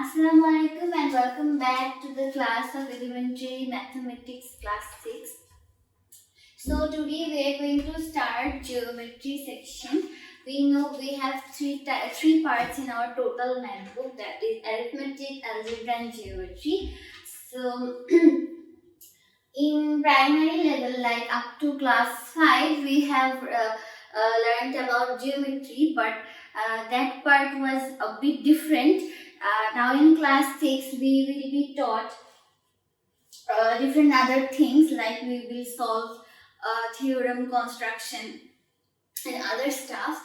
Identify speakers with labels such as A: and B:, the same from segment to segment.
A: Assalamualaikum and welcome back to the class of Elementary Mathematics class 6. So today we are going to start geometry section. We know we have three parts in our total math book, that is arithmetic, algebra and geometry. So in primary level, like up to class 5, we have learned about geometry, but that part was a bit different. Now in class 6 we will be taught different other things, like we will solve theorem construction and other stuff.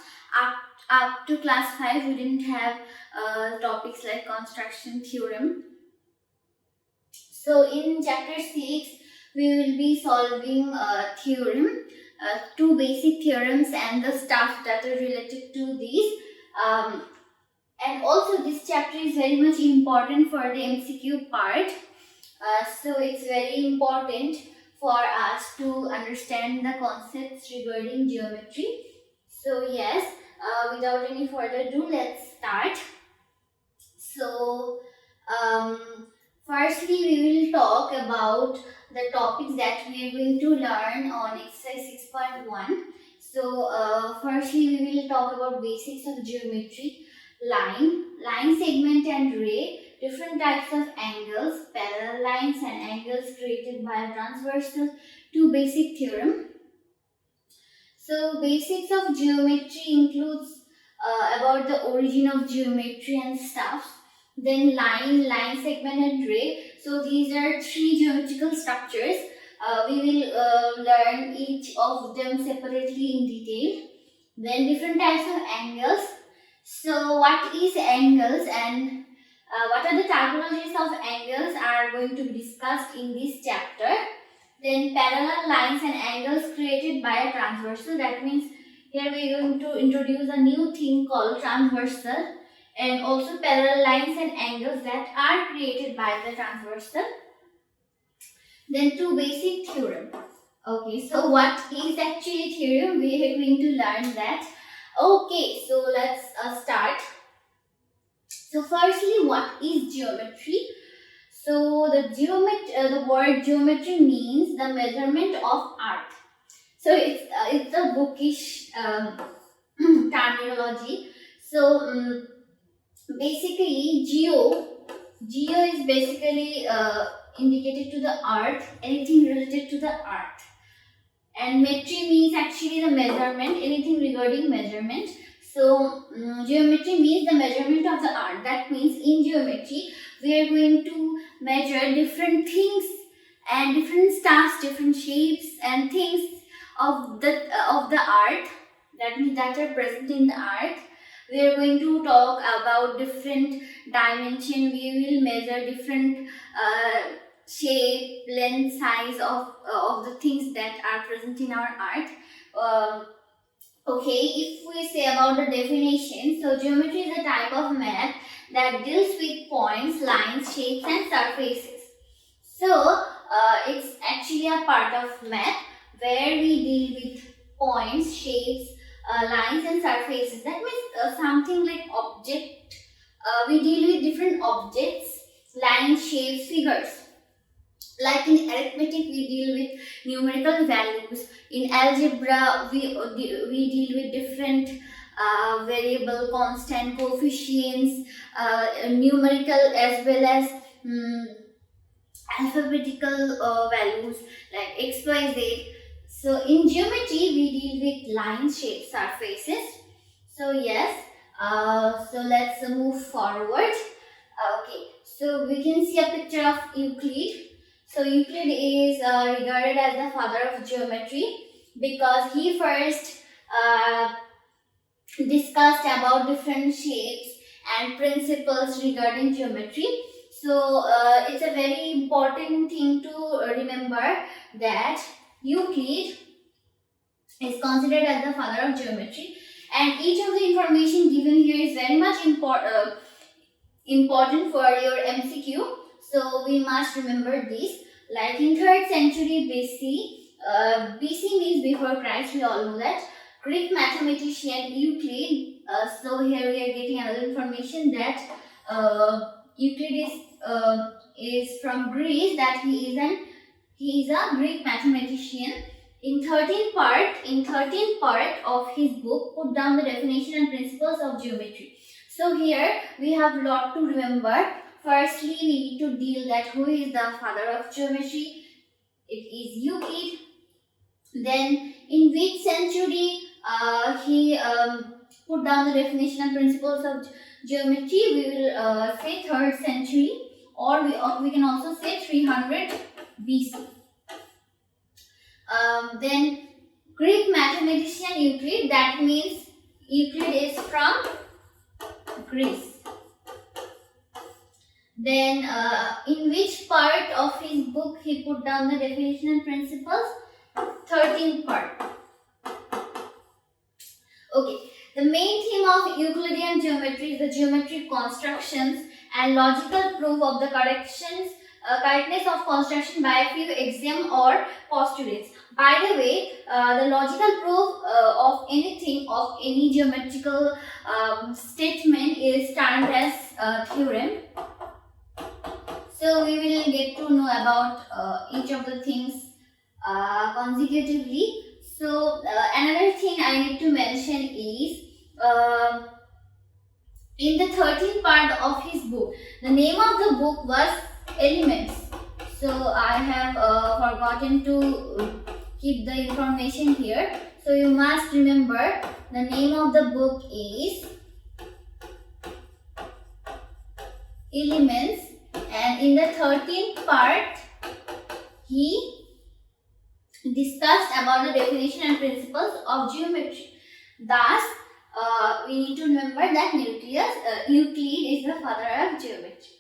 A: Up to class 5 we didn't have topics like construction, theorem. So in chapter 6 we will be solving theorem, two basic theorems and the stuff that are related to these. And also this chapter is very much important for the MCQ part. So it's very important for us to understand the concepts regarding geometry. So yes, without any further ado, let's start. So firstly we will talk about the topics that we are going to learn on exercise 6.1. So firstly we will talk about basics of geometry, line, segment and ray, different types of angles, parallel lines and angles created by a transversal, two basic theorem. So basics of geometry includes about the origin of geometry and stuff. Then line, segment and ray. So these are three geometrical structures. We will learn each of them separately in detail. Then different types of angles. So what is angles and what are the typologies of angles are going to be discussed in this chapter. Then parallel lines and angles created by a transversal. That means here we are going to introduce a new thing called transversal, and also parallel lines and angles that are created by the transversal. Then two basic theorem. Okay, so what is actually theorem? We are going to learn that. Okay, so let's start. So firstly, what is geometry? So the word geometry means the measurement of earth. So it's a bookish terminology. So basically geo is basically indicated to the earth, anything related to the earth. And metry means actually the measurement, anything regarding measurement. So geometry means the measurement of the earth. That means in geometry we are going to measure different things and different stuffs, different shapes and things of the earth. That means that are present in the earth. We are going to talk about different dimension. We will measure different shape, length, size of the things that are present in our earth. Okay, if we say about the definition, so geometry is a type of math that deals with points, lines, shapes and surfaces. So it's actually a part of math where we deal with points, shapes, lines and surfaces. That means something like object. We deal with different objects, lines, shapes, figures. Like in arithmetic we deal with numerical values. In algebra we deal with different variable, constant, coefficients, numerical as well as alphabetical values like x, y, z. So in geometry we deal with lines, shapes, surfaces. So yes, so let's move forward. Okay, so we can see a picture of Euclid. So Euclid is regarded as the father of geometry because he first discussed about different shapes and principles regarding geometry. So it's a very important thing to remember that Euclid is considered as the father of geometry, and each of the information given here is very much important for your MCQ. So we must remember this. Like in 3rd century BC, BC means before Christ, we all know that. Greek mathematician Euclid. So here we are getting another information that Euclid is from Greece, that he is a Greek mathematician. In 13th part of his book, put down the definition and principles of geometry. So here we have a lot to remember. Firstly, we need to deal that who is the father of geometry. It is Euclid. Then in which century he put down the definition and principles of geometry. We will say 3rd century, or we can also say 300 BC. Then Greek mathematician Euclid, that means Euclid is from Greece. Then in which part of his book he put down the definition and principles? 13th part. Okay, the main theme of Euclidean geometry is the geometric constructions and logical proof of the correctness of construction by a few axioms or postulates. By the way, the logical proof of anything, of any geometrical statement is termed as theorem. So we will get to know about each of the things consecutively. So another thing I need to mention is in the 13th part of his book, the name of the book was Elements. So I have forgotten to keep the information here. So you must remember the name of the book is Elements, and in the 13th part he discussed about the definition and principles of geometry. Thus, we need to remember that Euclid is the father of geometry.